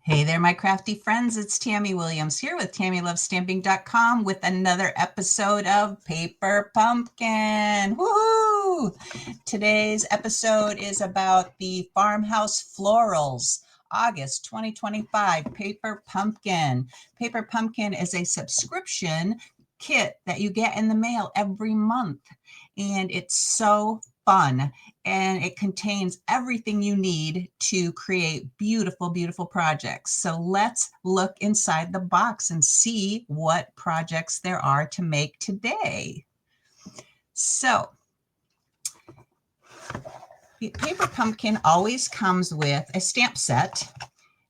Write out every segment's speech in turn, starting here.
Hey there, my crafty friends. It's Tammy Williams here with TammyLovesStamping.com with another episode of Paper Pumpkin. Woohoo! Today's episode is about the Farmhouse Florals, August 2025 Paper Pumpkin. Paper Pumpkin is a subscription kit that you get in the mail every month, and it's so fun, and it contains everything you need to create beautiful, beautiful projects. So let's look inside the box and see what projects there are to make today. So Paper Pumpkin always comes with a stamp set,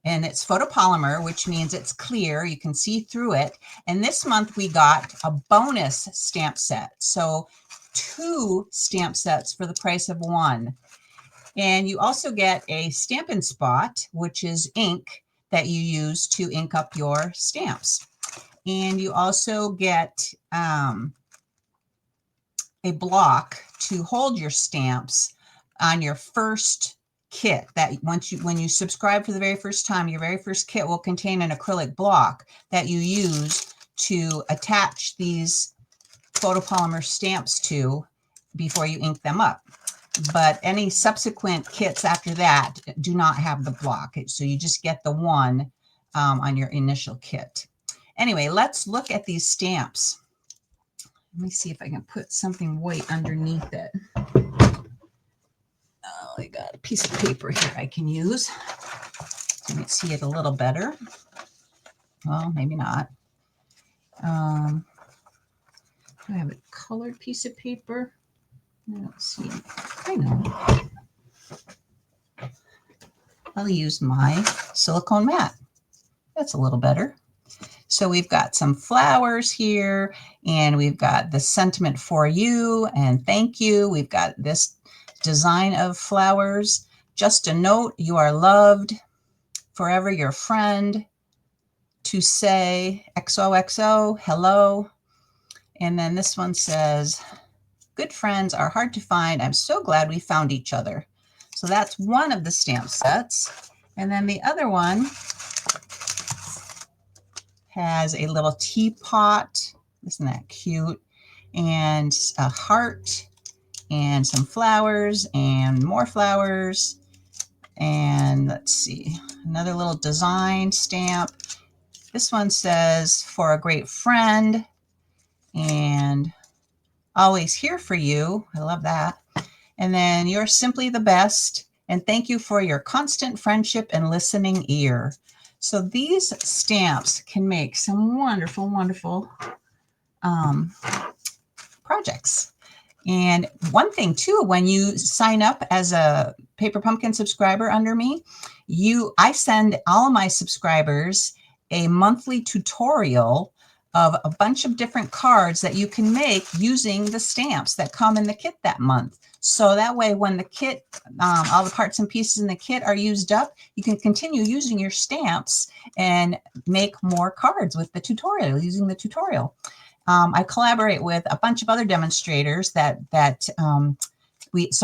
and it's photopolymer, which means it's clear. You can see through it. And this month we got a bonus stamp set. So 2 stamp sets for the price of 1. And you also get a Stampin' Spot, which is ink that you use to ink up your stamps. And you also get a block to hold your stamps on your first kit. That when you subscribe for the very first time, your very first kit will contain an acrylic block that you use to attach these photopolymer stamps to before you ink them up. But any subsequent kits after that do not have the block. So you just get the one on your initial kit. Anyway, let's look at these stamps. Let me see if I can put something white underneath it. Oh, I got a piece of paper here I can use. You can see it a little better. Well, maybe not. Do I have a colored piece of paper? I don't see. I know. I'll use my silicone mat. That's a little better. So we've got some flowers here, and we've got the sentiment for you and thank you. We've got this design of flowers. Just a note, you are loved, forever your friend, to say XOXO, hello. And then this one says, good friends are hard to find. I'm so glad we found each other. So that's one of the stamp sets. And then the other one has a little teapot. Isn't that cute? And a heart and some flowers and more flowers. And let's see, another little design stamp. This one says, for a great friend and always here for you. I love that. And then you're simply the best. And thank you for your constant friendship and listening ear. So these stamps can make some wonderful, wonderful projects. And one thing too, when you sign up as a Paper Pumpkin subscriber under me, I send all of my subscribers a monthly tutorial of a bunch of different cards that you can make using the stamps that come in the kit that month. So that way, when the kit, all the parts and pieces in the kit are used up, you can continue using your stamps and make more cards with the tutorial, using the tutorial. I collaborate with a bunch of other demonstrators so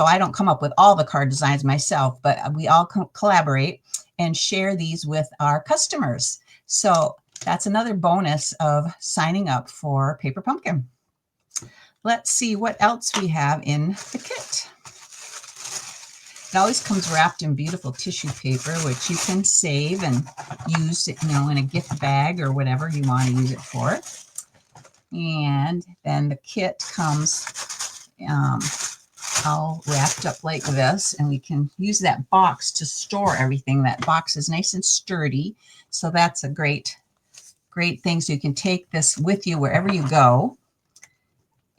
I don't come up with all the card designs myself, but we all collaborate and share these with our customers. So that's another bonus of signing up for Paper Pumpkin. Let's see what else we have in the kit. It always comes wrapped in beautiful tissue paper, which you can save and use, in a gift bag or whatever you want to use it for. And then the kit comes all wrapped up like this, and we can use that box to store everything. That box is nice and sturdy, so that's a great thing. So you can take this with you wherever you go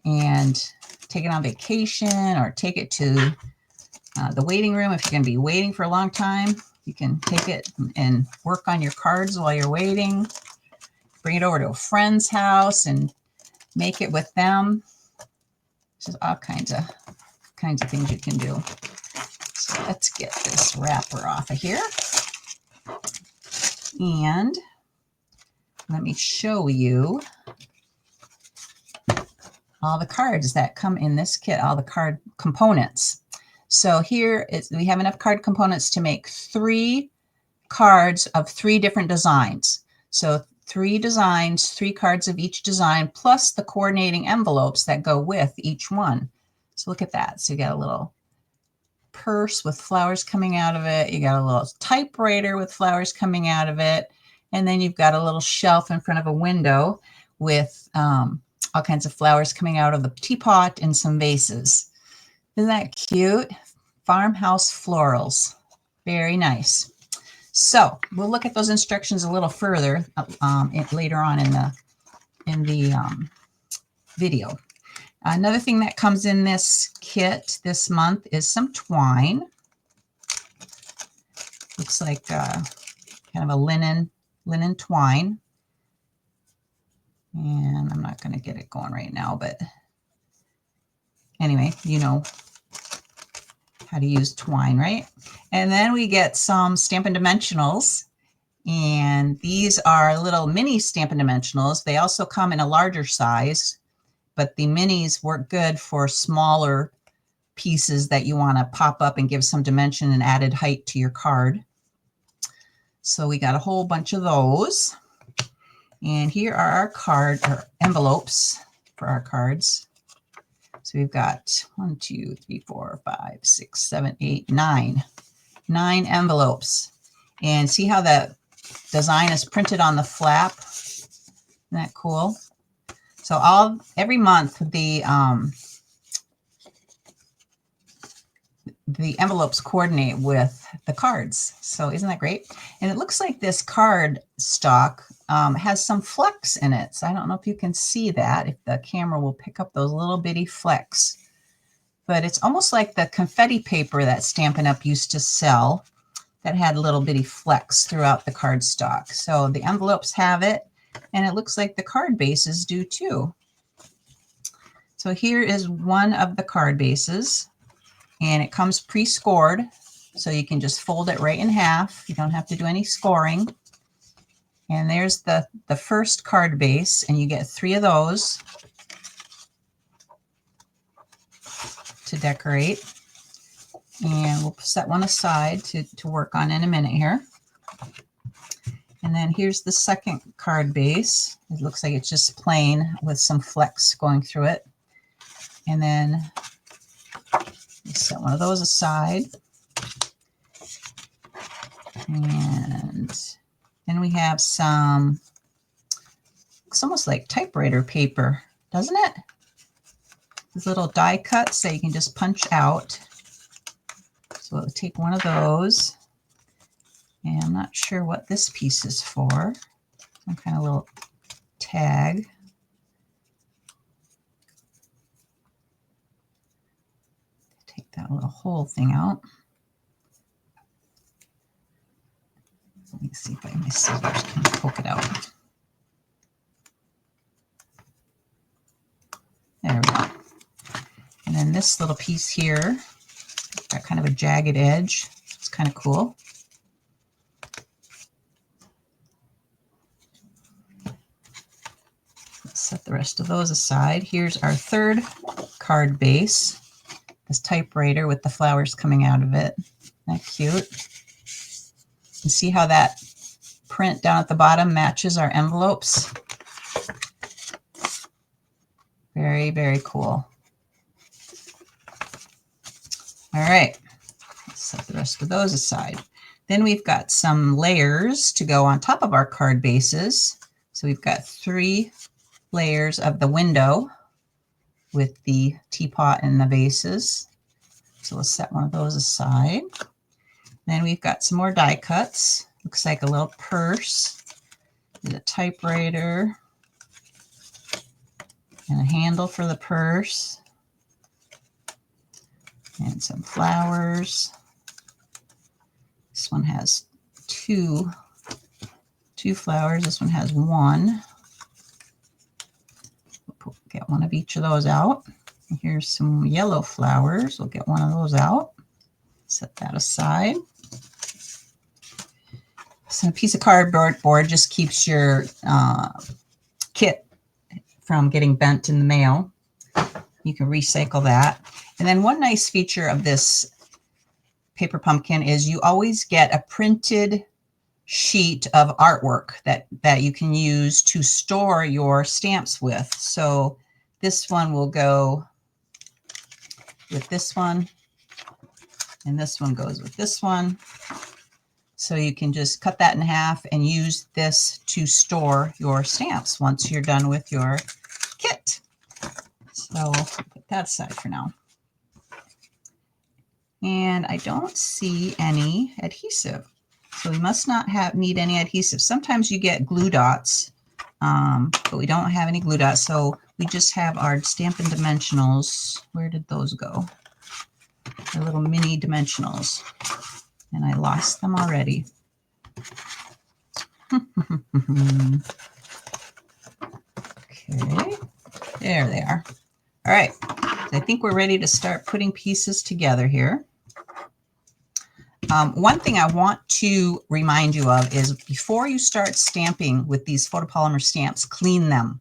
and take it on vacation or take it to the waiting room. If you're going to be waiting for a long time, you can take it and work on your cards while you're waiting. Bring it over to a friend's house and make it with them. There's all kinds of things you can do. So let's get this wrapper off of here. And let me show you all the cards that come in this kit, all the card components. So here we have enough card components to make 3 cards of 3 different designs. So 3 designs, 3 cards of each design, plus the coordinating envelopes that go with each one. So look at that. So you got a little purse with flowers coming out of it. You got a little typewriter with flowers coming out of it. And then you've got a little shelf in front of a window with all kinds of flowers coming out of the teapot and some vases. Isn't that cute? Farmhouse Florals. Very nice. So we'll look at those instructions a little further later on in the video. Another thing that comes in this kit this month is some twine. Looks like kind of a linen twine. And I'm not going to get it going right now, but anyway, you know how to use twine, right? And then we get some Stampin' Dimensionals. And these are little mini Stampin' Dimensionals. They also come in a larger size, but the minis work good for smaller pieces that you want to pop up and give some dimension and added height to your card. So we got a whole bunch of those. And here are our envelopes for our cards. So we've got 1, 2, 3, 4, 5, 6, 7, 8, 9. 9 envelopes. And see how the design is printed on the flap? Isn't that cool? So every month the envelopes coordinate with the cards. So isn't that great? And it looks like this card stock has some flecks in it. So I don't know if you can see that, if the camera will pick up those little bitty flecks. But it's almost like the confetti paper that Stampin' Up! Used to sell that had little bitty flecks throughout the card stock. So the envelopes have it, and it looks like the card bases do too. So here is one of the card bases. And it comes pre-scored, so you can just fold it right in half. You don't have to do any scoring. And there's the first card base, and you get 3 of those to decorate. And we'll set one aside to work on in a minute here. And then here's the second card base. It looks like it's just plain with some flecks going through it. And then set one of those aside. And then we have some, it's almost like typewriter paper, doesn't it? These little die cuts that you can just punch out. So we'll take one of those. And I'm not sure what this piece is for. Some kind of little tag. That little whole thing out. Let me see if my scissors can poke it out. There we go. And then this little piece here, got kind of a jagged edge. It's kind of cool. Let's set the rest of those aside. Here's our third card base. This typewriter with the flowers coming out of it. Isn't that cute? You see how that print down at the bottom matches our envelopes? Very, very cool. All right, let's set the rest of those aside. Then we've got some layers to go on top of our card bases. So we've got 3 layers of the window with the teapot and the vases. So we'll set one of those aside. Then we've got some more die cuts. Looks like a little purse, and a typewriter, and a handle for the purse, and some flowers. This one has two flowers. This one has 1. We'll get one of each of those out. And here's some yellow flowers. We'll get one of those out. Set that aside. So a piece of cardboard just keeps your kit from getting bent in the mail. You can recycle that. And then one nice feature of this paper pumpkin is you always get a printed sheet of artwork that you can use to store your stamps with. So this one will go with this one, and this one goes with this one. So you can just cut that in half and use this to store your stamps once you're done with your kit. So put that aside for now. And I don't see any adhesive. So we must not need any adhesive. Sometimes you get glue dots, but we don't have any glue dots. So we just have our Stampin' Dimensionals. Where did those go? Our little mini dimensionals. And I lost them already. Okay, there they are. All right, so I think we're ready to start putting pieces together here. One thing I want to remind you of is before you start stamping with these photopolymer stamps, clean them.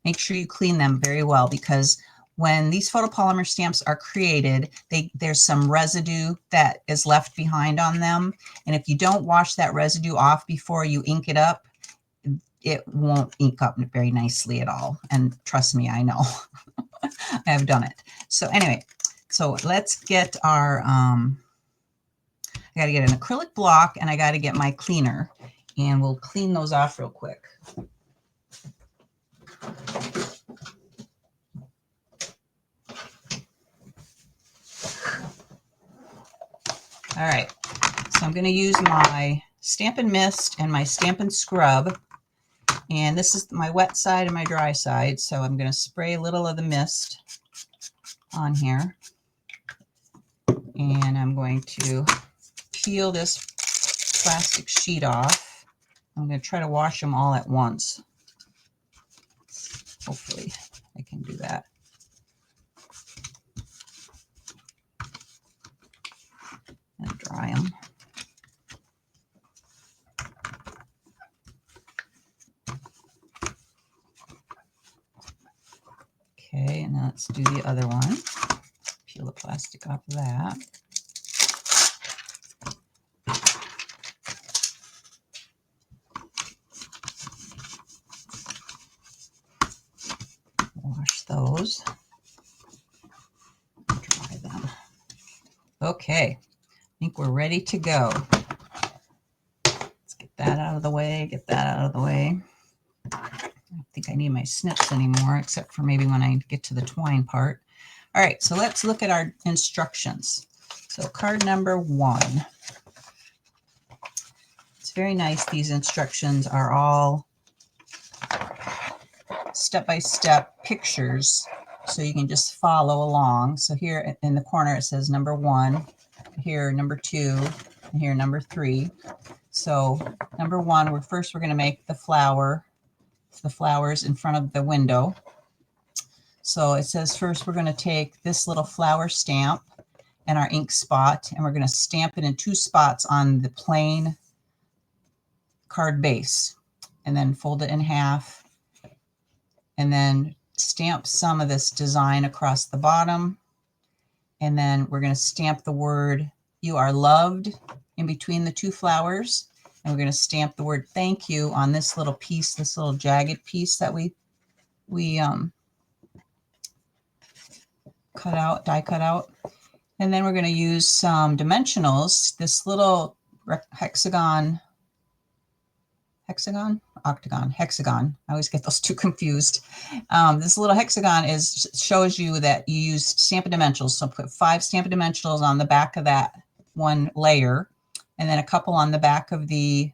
Make sure you clean them very well, because when these photopolymer stamps are created, there's some residue that is left behind on them. And if you don't wash that residue off before you ink it up, it won't ink up very nicely at all. And trust me, I know. I have done it. So anyway, so let's get our, I got to get an acrylic block and I got to get my cleaner, and we'll clean those off real quick. All right, so I'm going to use my Stampin' Mist and my Stampin' Scrub, and this is my wet side and my dry side. So I'm going to spray a little of the mist on here, and I'm going to peel this plastic sheet off. I'm going to try to wash them all at once. Hopefully I can do that. And dry them. Okay, and now let's do the other one. Peel the plastic off of that. Wash those. Dry them. Okay, I think we're ready to go. Let's get that out of the way, get that out of the way. I don't think I need my snips anymore, except for maybe when I get to the twine part. All right, so let's look at our instructions. So card number 1. It's very nice. These instructions are all step-by-step pictures, so you can just follow along. So here in the corner it says number 1, here number 2, and here number 3. So number 1, we're going to make the flowers in front of the window. So it says first we're going to take this little flower stamp and our ink spot, and we're going to stamp it in 2 spots on the plain card base, and then fold it in half, and then stamp some of this design across the bottom. And then we're going to stamp the word "You are loved" in between the 2 flowers. And we're going to stamp the word "thank you" on this little piece, this little jagged piece that we die cut out. And then we're going to use some dimensionals, this little hexagon. I always get those 2 confused. This little hexagon shows you that you used Stampin' Dimensionals. So put 5 Stampin' Dimensionals on the back of that one layer, and then a couple on the back of the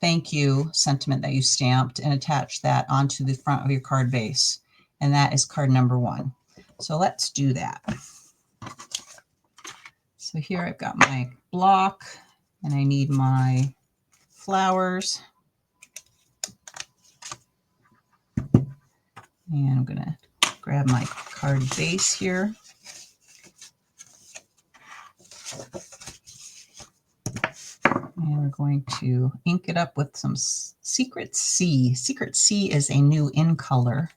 thank you sentiment that you stamped, and attach that onto the front of your card base. And that is card number 1. So let's do that. So here I've got my block, and I need my flowers. And I'm going to grab my card base here. And we're going to ink it up with some Secret C. Secret C is a new in color.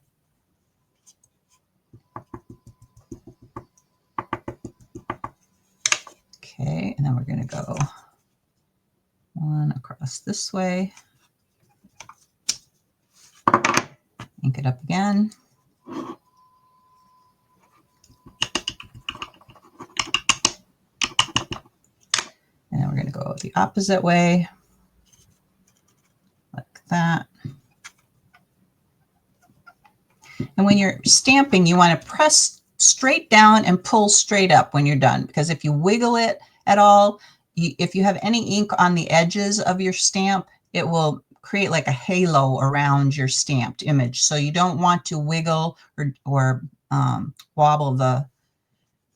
Okay, and then we're going to go One across this way. Ink it up again. And then we're going to go the opposite way, like that. And when you're stamping, you want to press straight down and pull straight up when you're done, because if you wiggle it at all, if you have any ink on the edges of your stamp, it will create like a halo around your stamped image. So you don't want to wiggle or wobble the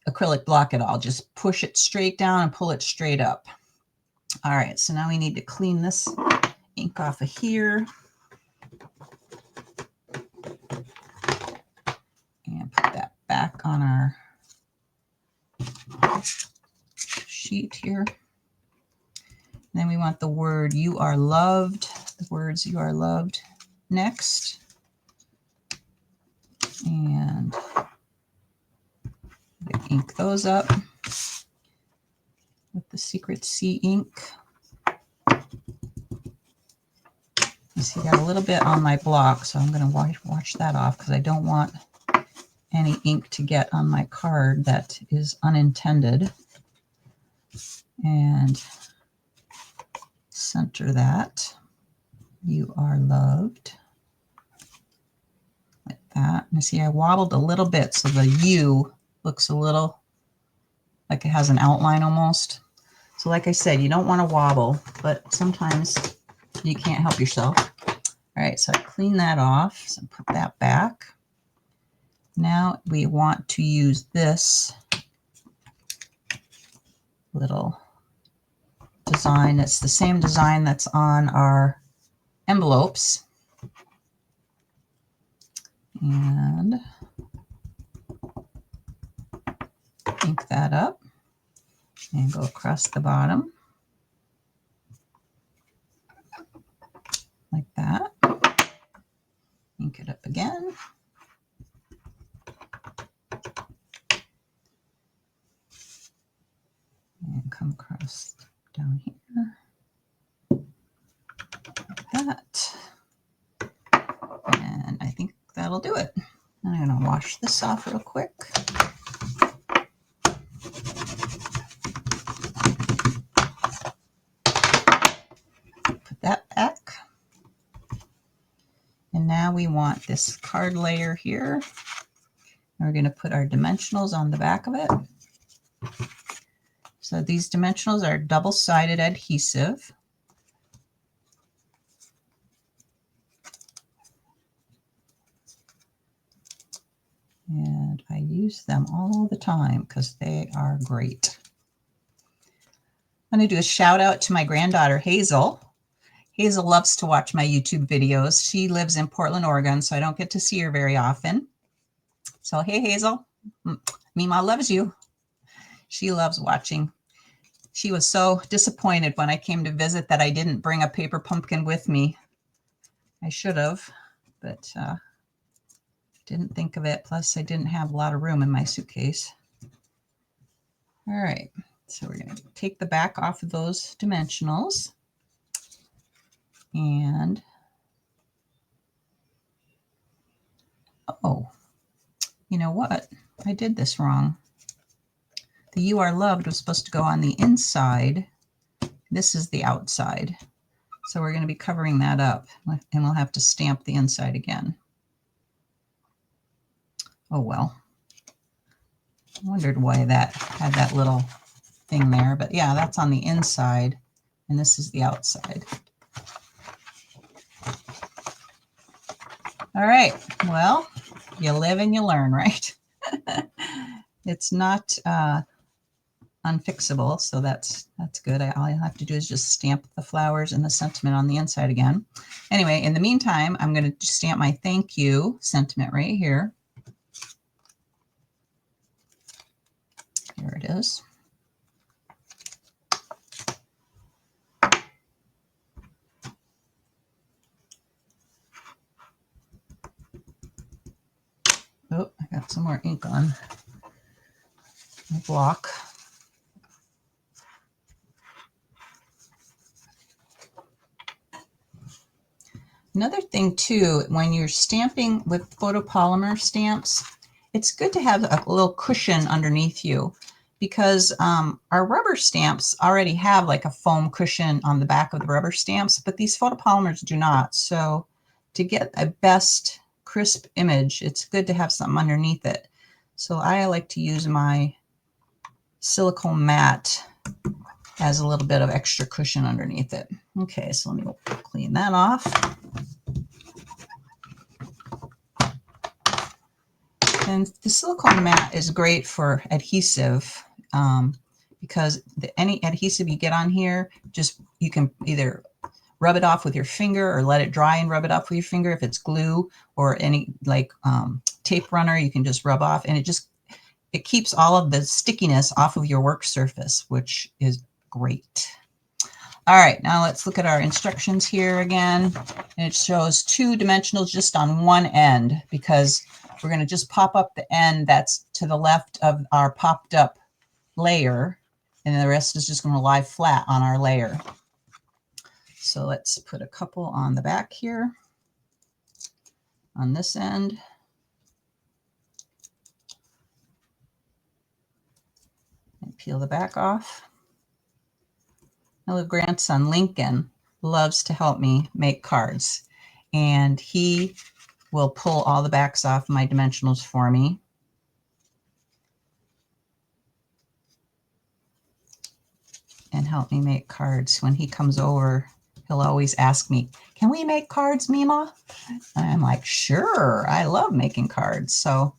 acrylic block at all. Just push it straight down and pull it straight up. All right, so now we need to clean this ink off of here. And put that back on our sheet here. And then we want the word "you are loved," the words "you are loved" next. And ink those up with the Secret C ink. You see, I got a little bit on my block, so I'm going to wash that off because I don't want any ink to get on my card that is unintended. And center that. You are loved. Like that. And see, I wobbled a little bit, so the U looks a little like it has an outline almost. So like I said, you don't want to wobble, but sometimes you can't help yourself. All right, so I clean that off. So put that back. Now we want to use this little design. It's the same design that's on our envelopes. And ink that up and go across the bottom like that. Ink it up again. And come across down here like that. And I think that'll do it. I'm going to wash this off real quick. Put that back. And now we want this card layer here. And we're going to put our dimensionals on the back of it. So these dimensionals are double-sided adhesive. And I use them all the time because they are great. I'm going to do a shout out to my granddaughter, Hazel. Hazel loves to watch my YouTube videos. She lives in Portland, Oregon, so I don't get to see her very often. So, hey, Hazel, Mima loves you. She loves watching. She was so disappointed when I came to visit that I didn't bring a paper pumpkin with me. I should have, but didn't think of it. Plus, I didn't have a lot of room in my suitcase. All right, so we're going to take the back off of those dimensionals. And, oh, you know what? I did this wrong. The "You Are Loved" was supposed to go on the inside. This is the outside. So we're going to be covering that up, and we'll have to stamp the inside again. Oh, well. I wondered why that had that little thing there. But yeah, that's on the inside, and this is the outside. All right. Well, you live and you learn, right? It's not unfixable, so that's good. All I have to do is just stamp the flowers and the sentiment on the inside again. Anyway, in the meantime, I'm going to stamp my thank you sentiment right here. Here it is. Oh, I got some more ink on my block. Another thing too, when you're stamping with photopolymer stamps, it's good to have a little cushion underneath you, because our rubber stamps already have like a foam cushion on the back of the rubber stamps, but these photopolymers do not. So to get a best crisp image, it's good to have something underneath it. So I like to use my silicone mat as a little bit of extra cushion underneath it. Okay, so let me clean that off. And the silicone mat is great for adhesive, because any adhesive you get on here, just you can either rub it off with your finger or let it dry and rub it off with your finger. If it's glue or any like tape runner, you can just rub off, and it keeps all of the stickiness off of your work surface, which is great. All right, now let's look at our instructions here again. And it shows 2 dimensionals just on one end, because we're going to just pop up the end that's to the left of our popped up layer, and the rest is just going to lie flat on our layer. So let's put a couple on the back here on this end. And peel the back off. My little grandson Lincoln loves to help me make cards, and he will pull all the backs off my dimensionals for me. And help me make cards. When he comes over, he'll always ask me, "Can we make cards, Mima?" And I'm like, "Sure, I love making cards." So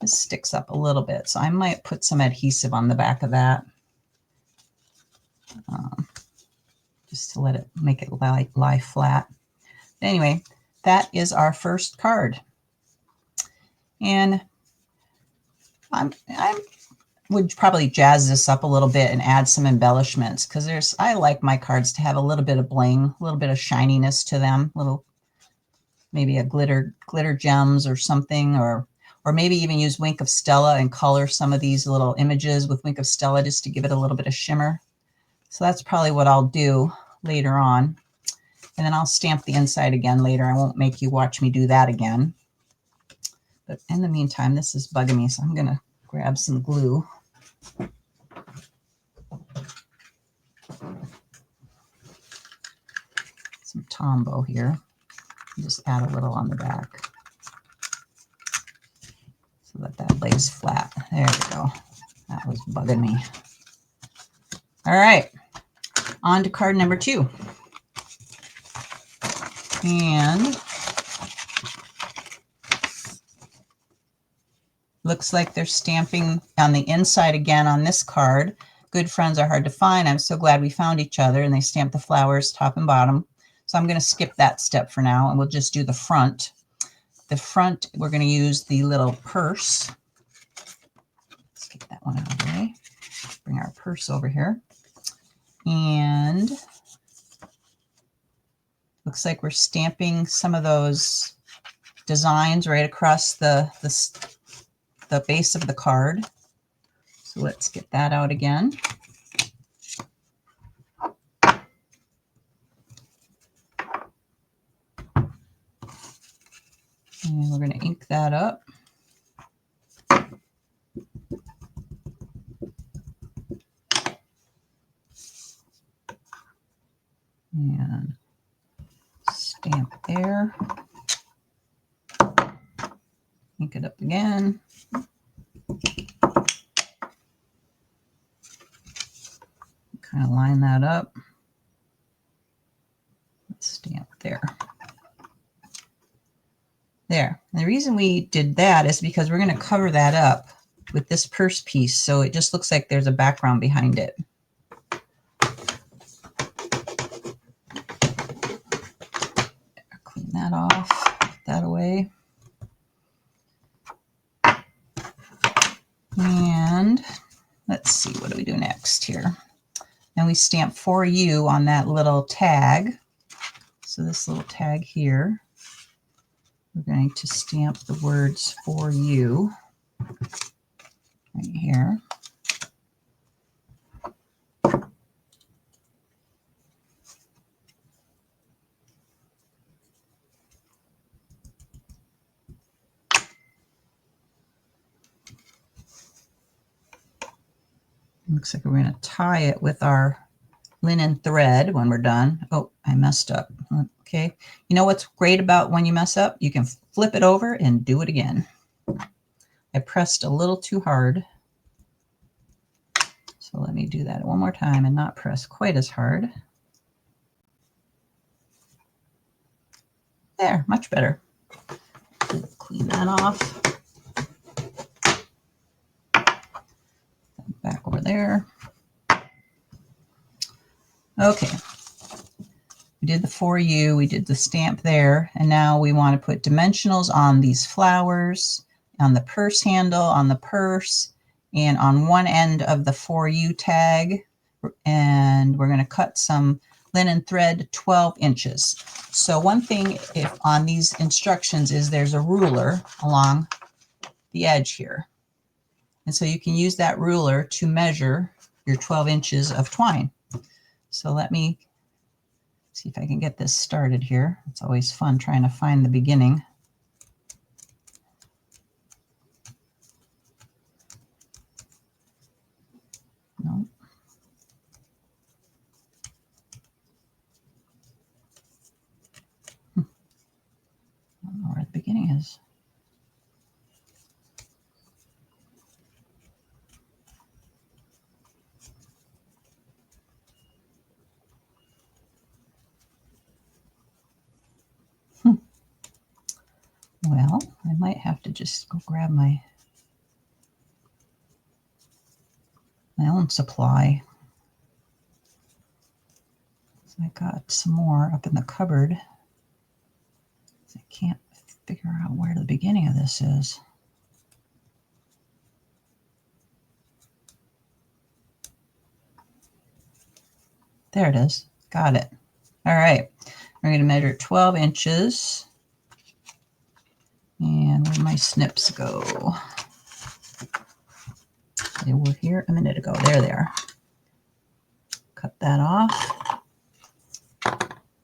this sticks up a little bit, so I might put some adhesive on the back of that, just to let it make it lie flat. Anyway, that is our first card. And I would probably jazz this up a little bit and add some embellishments, because I like my cards to have a little bit of bling, a little bit of shininess to them, maybe a glitter gems or something, or maybe even use Wink of Stella and color some of these little images with Wink of Stella just to give it a little bit of shimmer. So that's probably what I'll do later on. And then I'll stamp the inside again later. I won't make you watch me do that again. But in the meantime, this is bugging me, so I'm going to grab some glue. Some Tombow here. Just add a little on the back so that lays flat. There we go. That was bugging me. All right, on to card number 2. And looks like they're stamping on the inside again on this card. Good friends are hard to find. I'm so glad we found each other. And they stamped the flowers top and bottom. So I'm going to skip that step for now, and we'll just do the front. The front, we're going to use the little purse. Let's get that one out of the way. Bring our purse over here. And looks like we're stamping some of those designs right across the base of the card. So let's get that out again. And we're going to ink that up. And stamp there. Ink it up again. Kind of line that up. Let's stamp there. There. And the reason we did that is because we're going to cover that up with this purse piece, so it just looks like there's a background behind it. Clean that off, put that away. And let's see, what do we do next here? And we stamp for you on that little tag. So this little tag here, we're going to stamp the words for you right here. Looks like we're going to tie it with our linen thread when we're done. Oh, I messed up. Okay. You know what's great about when you mess up? You can flip it over and do it again. I pressed a little too hard. So let me do that one more time and not press quite as hard. There, much better. Clean that off. Back over there. Okay. We did the for you, we did the stamp there, and now we want to put dimensionals on these flowers, on the purse handle, on the purse, and on one end of the for you tag. And we're going to cut some linen thread 12 inches. So one thing if on these instructions is there's a ruler along the edge here. And so you can use that ruler to measure your 12 inches of twine. So let me see if I can get this started here. It's always fun trying to find the beginning. No. I don't know where the beginning is. Well, I might have to just go grab my own supply. So I got some more up in the cupboard. I can't figure out where the beginning of this is. There it is. Got it. All right. We're going to measure 12 inches. And where did my snips go? They were here a minute ago. There they are. Cut that off.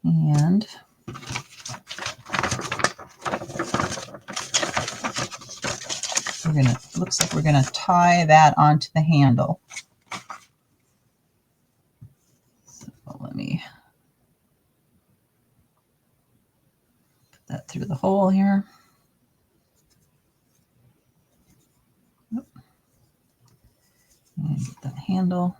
And looks like we're going to tie that onto the handle. So let me put that through the hole here. And get that handle.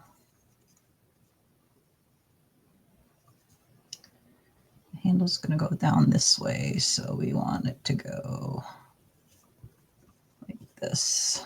The handle's going to go down this way, so we want it to go like this.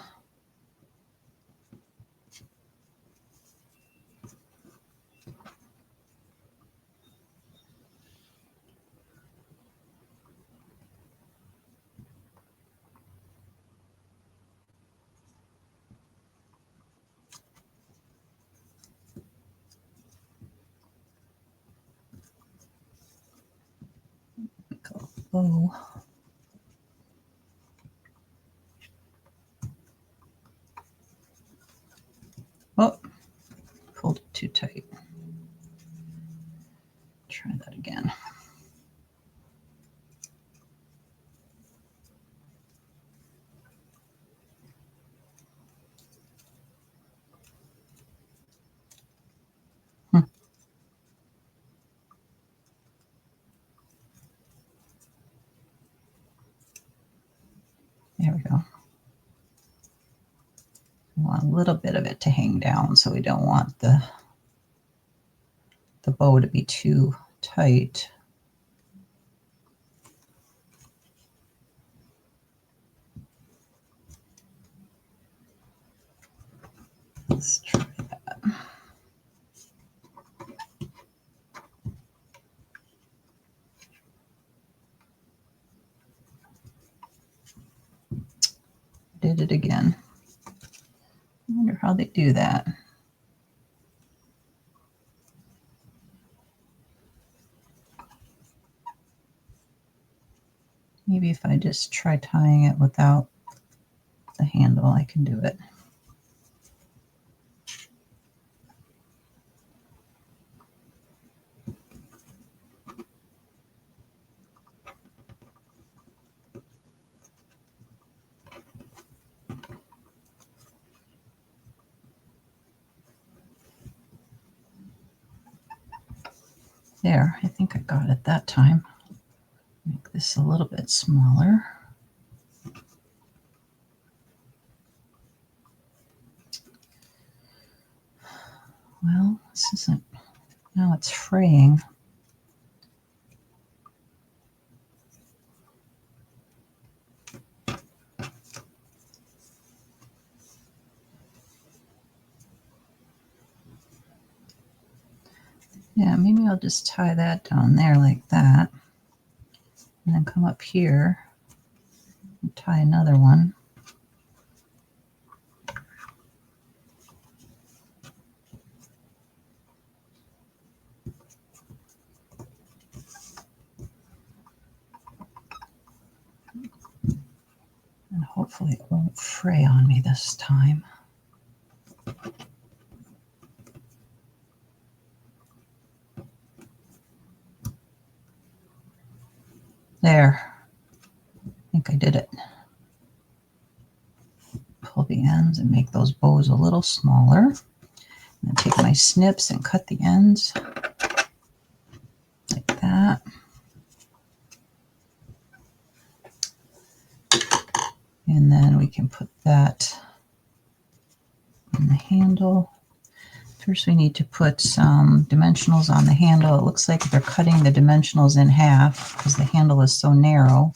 Oh. Oh, pulled it too tight. Try that again. There we go. We want a little bit of it to hang down, so we don't want the bow to be too tight. Let's try that. Did it again. I wonder how they do that. Maybe if I just try tying it without the handle, I can do it. There, I think I got it that time. Make this a little bit smaller. Well, this isn't, now it's fraying. Yeah, maybe I'll just tie that down there like that. And then come up here and tie another one. And hopefully it won't fray on me this time. There, I think I did it. Pull the ends and make those bows a little smaller. And then take my snips and cut the ends like that. And then we can put that on the handle. First we need to put some dimensionals on the handle. It looks like they're cutting the dimensionals in half because the handle is so narrow.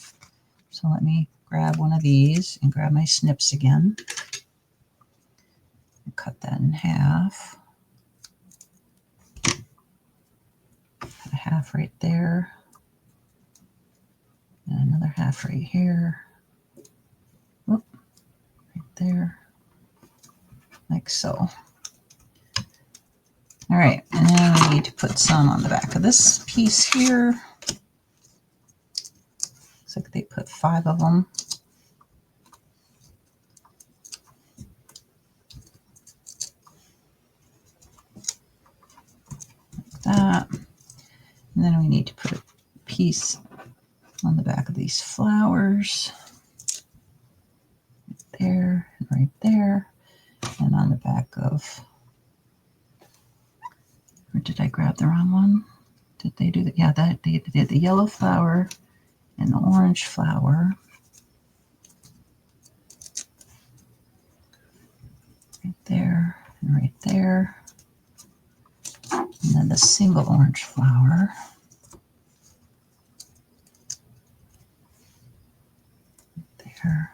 So let me grab one of these and grab my snips again. And cut that in half. Cut a half right there. And another half right here. Whoop, right there. Like so. All right, and then we need to put some on the back of this piece here. Looks like they put 5 of them. Like that. And then we need to put a piece on the back of these flowers. Right there, and right there. And on the back of, or did I grab the wrong one? Did they do that? Yeah, they did the yellow flower and the orange flower. Right there and right there. And then the single orange flower. Right there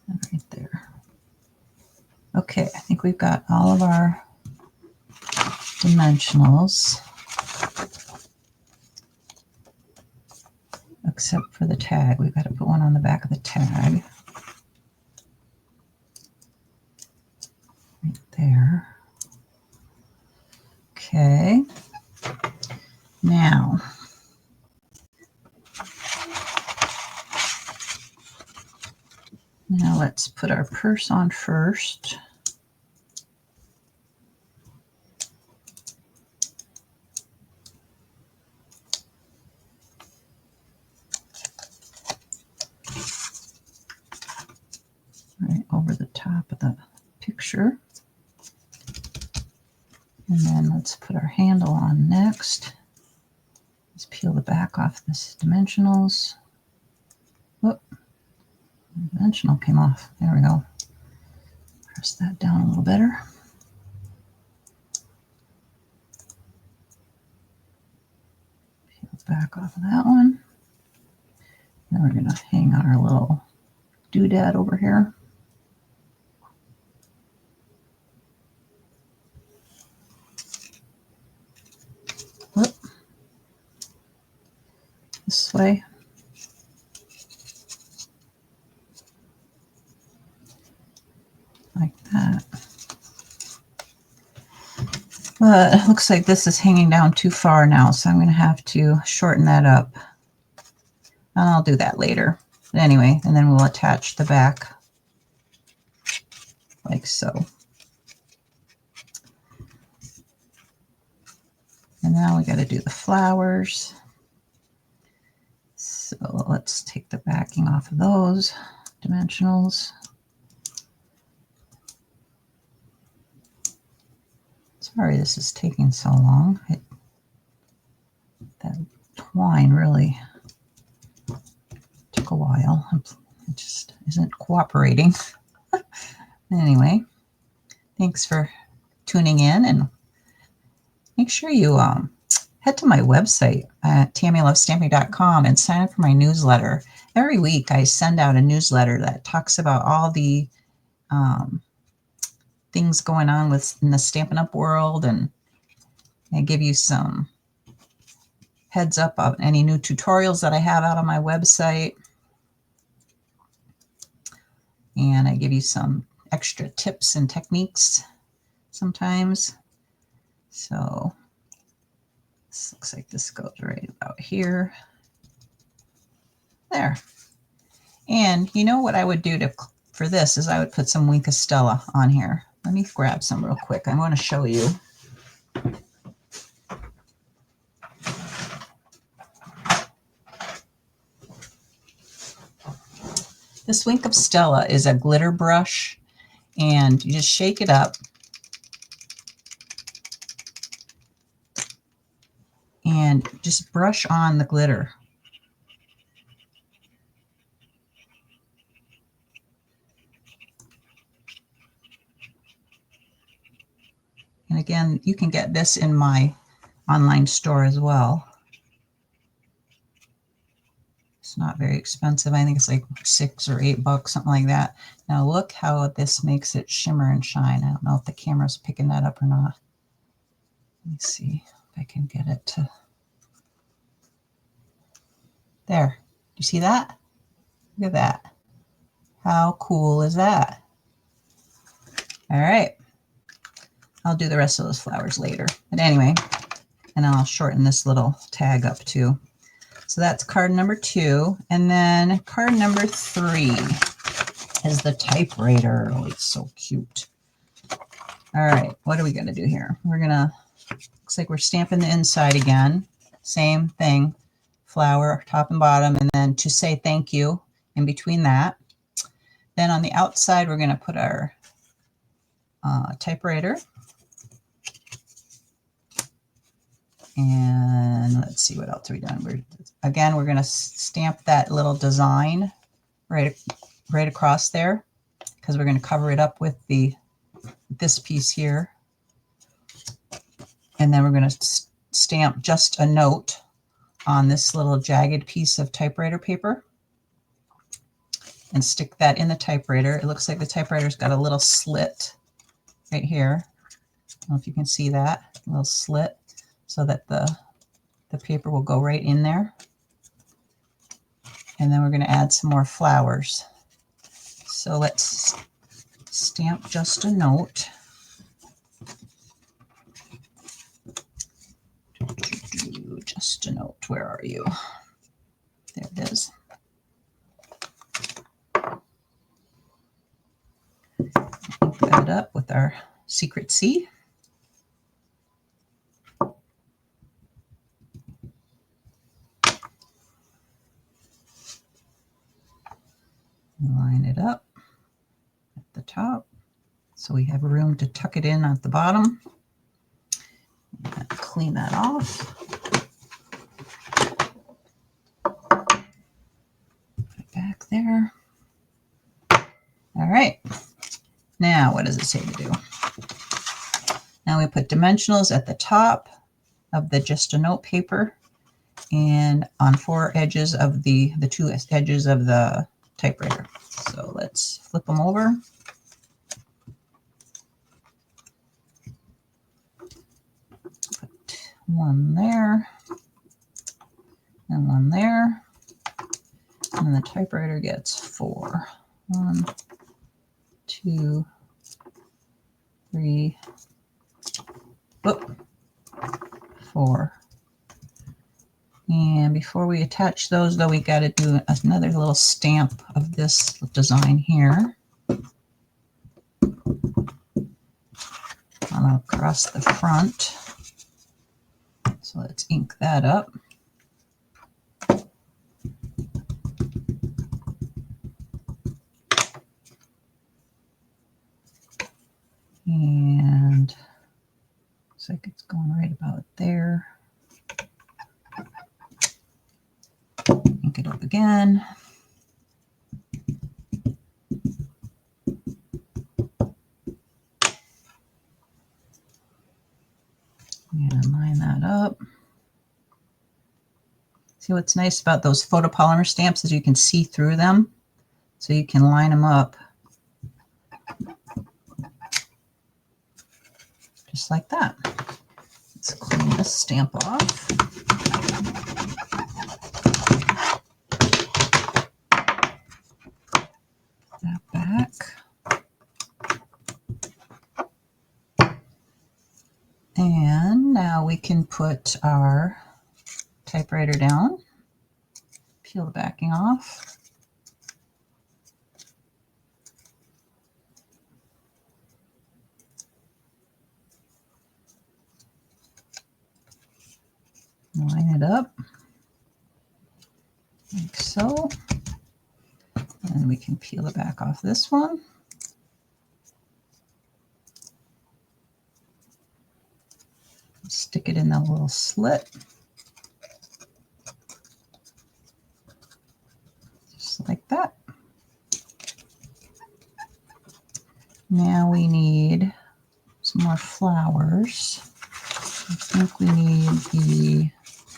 and right there. Okay, I think we've got all of our dimensionals. Except for the tag. We've got to put one on the back of the tag. Right there. Okay. Now, let's put our purse on first. Right over the top of the picture. And then let's put our handle on next. Let's peel the back off this dimensionals. Whoop. The dimensional came off. There we go. Press that down a little better. Peel the back off of that one. Then we're going to hang on our little doodad over here. Whoop. This way. Like that. But it looks like this is hanging down too far now, so I'm going to have to shorten that up. And I'll do that later. But anyway, and then we'll attach the back like so. And now we got to do the flowers. So let's take the backing off of those dimensionals. Sorry this is taking so long. wine really took a while. It just isn't cooperating. Anyway, thanks for tuning in, and make sure you head to my website at tammylovestamping.com and sign up for my newsletter. Every week I send out a newsletter that talks about all the things going on in the Stampin' Up! World, and I give you some heads up of any new tutorials that I have out on my website. And I give you some extra tips and techniques sometimes. So this looks like this goes right about here. There. And you know what I would do for this is I would put some Wink of Stella on here. Let me grab some real quick. I want to show you. This Wink of Stella is a glitter brush, and you just shake it up and just brush on the glitter. And again, you can get this in my online store as well. It's not very expensive. I think it's like $6 or $8, something like that. Now look how this makes it shimmer and shine. I don't know if the camera's picking that up or not. Let me see if I can get it to... There. You see that? Look at that. How cool is that? All right. I'll do the rest of those flowers later. But anyway, and I'll shorten this little tag up too. So that's card number 2. And then card number 3 is the typewriter. Oh, it's so cute. All right, what are we going to do here? We're going to, looks like we're stamping the inside again. Same thing, flower, top and bottom, and then to say thank you in between that. Then on the outside, we're going to put our typewriter. And let's see, what else are we done? We're going to stamp that little design right across there, because we're going to cover it up with this piece here. And then we're going to stamp just a note on this little jagged piece of typewriter paper and stick that in the typewriter. It looks like the typewriter's got a little slit right here. I don't know if you can see that, a little slit, so that the paper will go right in there. And then we're going to add some more flowers. So let's stamp just a note. Just a note. Where are you? There it is. Ink that up with our secret C. Line it up at the top so we have room to tuck it in at the bottom. Clean that off. Put it back there. All right. Now, what does it say to do? Now we put dimensionals at the top of the just a note paper and on 4 edges of the 2 edges of the typewriter. So let's flip them over. Put one there and one there. And the typewriter gets 4. 1, 2, 3, whoop, 4. And before we attach those, though, we got to do another little stamp of this design here. Across the front. So let's ink that up. And looks like it's going right about there. again. I'm going to line that up. See, what's nice about those photopolymer stamps is you can see through them, so you can line them up just like that. Let's clean this stamp off. Put that back. And now we can put our typewriter down, peel the backing off. Line it up like so. And we can peel the back off this one. Stick it in that little slit. Just like that. Now we need some more flowers. I think we need the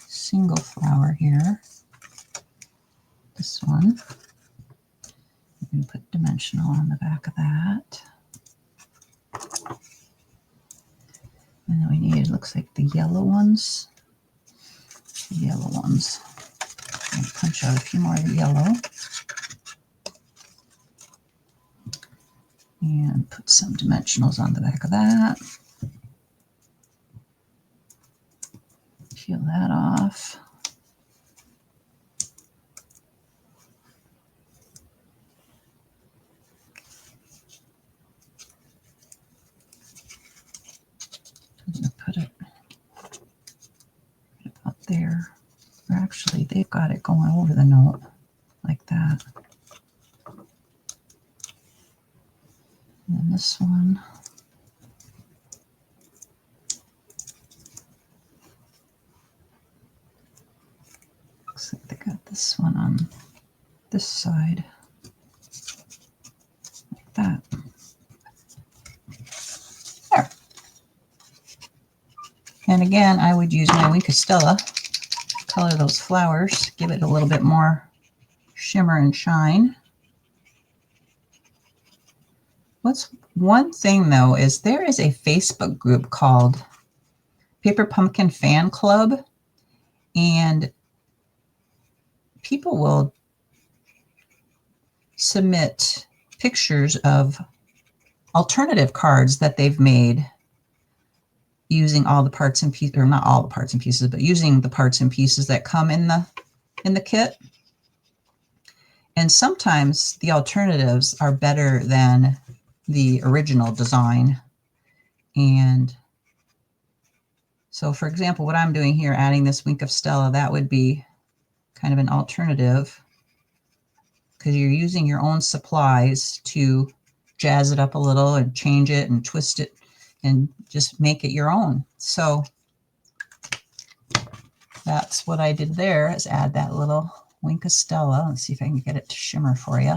single flower here. This one. We can put dimensional on the back of that. And then we need, looks like the yellow ones. The yellow ones. I'm going to punch out a few more of the yellow. And put some dimensionals on the back of that. Peel that off. I'm going to put it about there. Or actually, they've got it going over the note like that. And this one. Looks like they got this one on this side. Like that. There. And again, I would use my Wink of Stella to color those flowers, give it a little bit more shimmer and shine. What's one thing though is there is a Facebook group called Paper Pumpkin Fan Club, and people will submit pictures of alternative cards that they've made using all the parts and pieces, or not all the parts and pieces, but using the parts and pieces that come in the kit. And sometimes the alternatives are better than the original design. And so, for example, what I'm doing here, adding this Wink of Stella, that would be kind of an alternative because you're using your own supplies to jazz it up a little and change it and twist it and just make it your own. So that's what I did there, is add that little Wink of Stella. Let's see if I can get it to shimmer for you.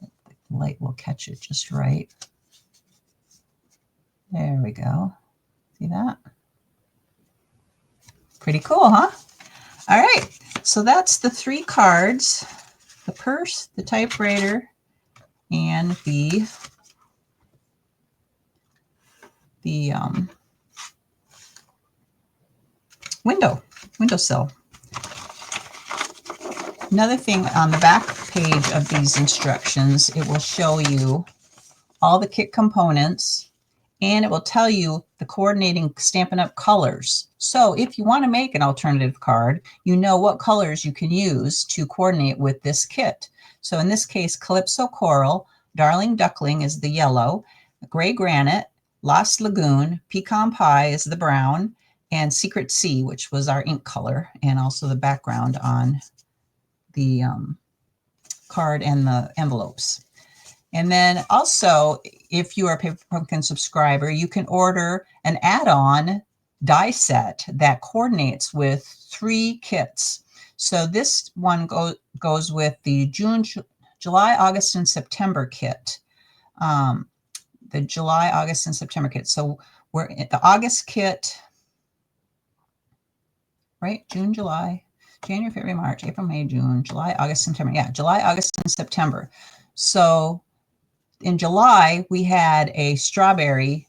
The light will catch it just right. There we go. See that? Pretty cool, huh? All right, so that's the 3 cards: the purse, the typewriter, and the windowsill. Another thing, on the back page of these instructions, it will show you all the kit components, and it will tell you the coordinating Stampin' Up! Colors. So if you want to make an alternative card, you know what colors you can use to coordinate with this kit. So in this case, Calypso Coral, Darling Duckling is the yellow, Gray Granite, Lost Lagoon, Pecan Pie is the brown, and Secret Sea, which was our ink color, and also the background on the card and the envelopes. And then also, if you are a Paper Pumpkin subscriber, you can order an add-on die set that coordinates with 3 kits. So this one goes with the June, July, August, and September kit. The July, August, and September kit. So we're in the August kit, right? June, July, January, February, March, April, May, June, July, August, September. Yeah, July, August, and September. So in July, we had a strawberry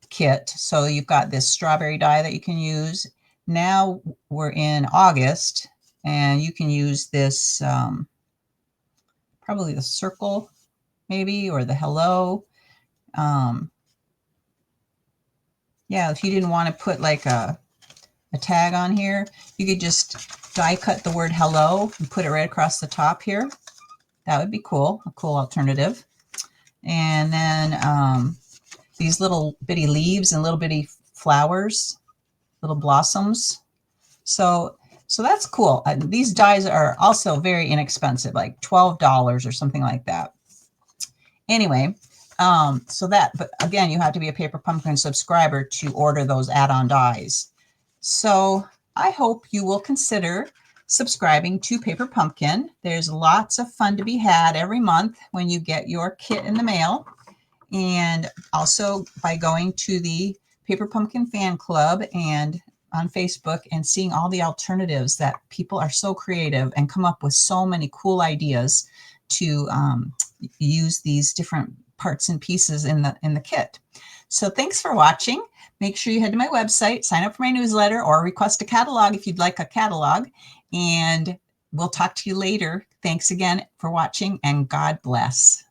kit. So you've got this strawberry die that you can use. Now we're in August, and you can use this, probably the circle maybe, or the hello. Yeah, if you didn't want to put like a tag on here, you could just die cut the word hello and put it right across the top here. That would be cool, a cool alternative. And then these little bitty leaves and little bitty flowers, little blossoms. So that's cool. These dies are also very inexpensive, like $12 or something like that. Anyway, but again, you have to be a Paper Pumpkin subscriber to order those add-on dies. So I hope you will consider subscribing to Paper Pumpkin. There's lots of fun to be had every month when you get your kit in the mail. And also by going to the Paper Pumpkin fan club and on Facebook and seeing all the alternatives that people are so creative and come up with so many cool ideas to use these different parts and pieces in the kit. So thanks for watching. Make sure you head to my website, sign up for my newsletter, or request a catalog if you'd like a catalog. And we'll talk to you later. Thanks again for watching, and God bless.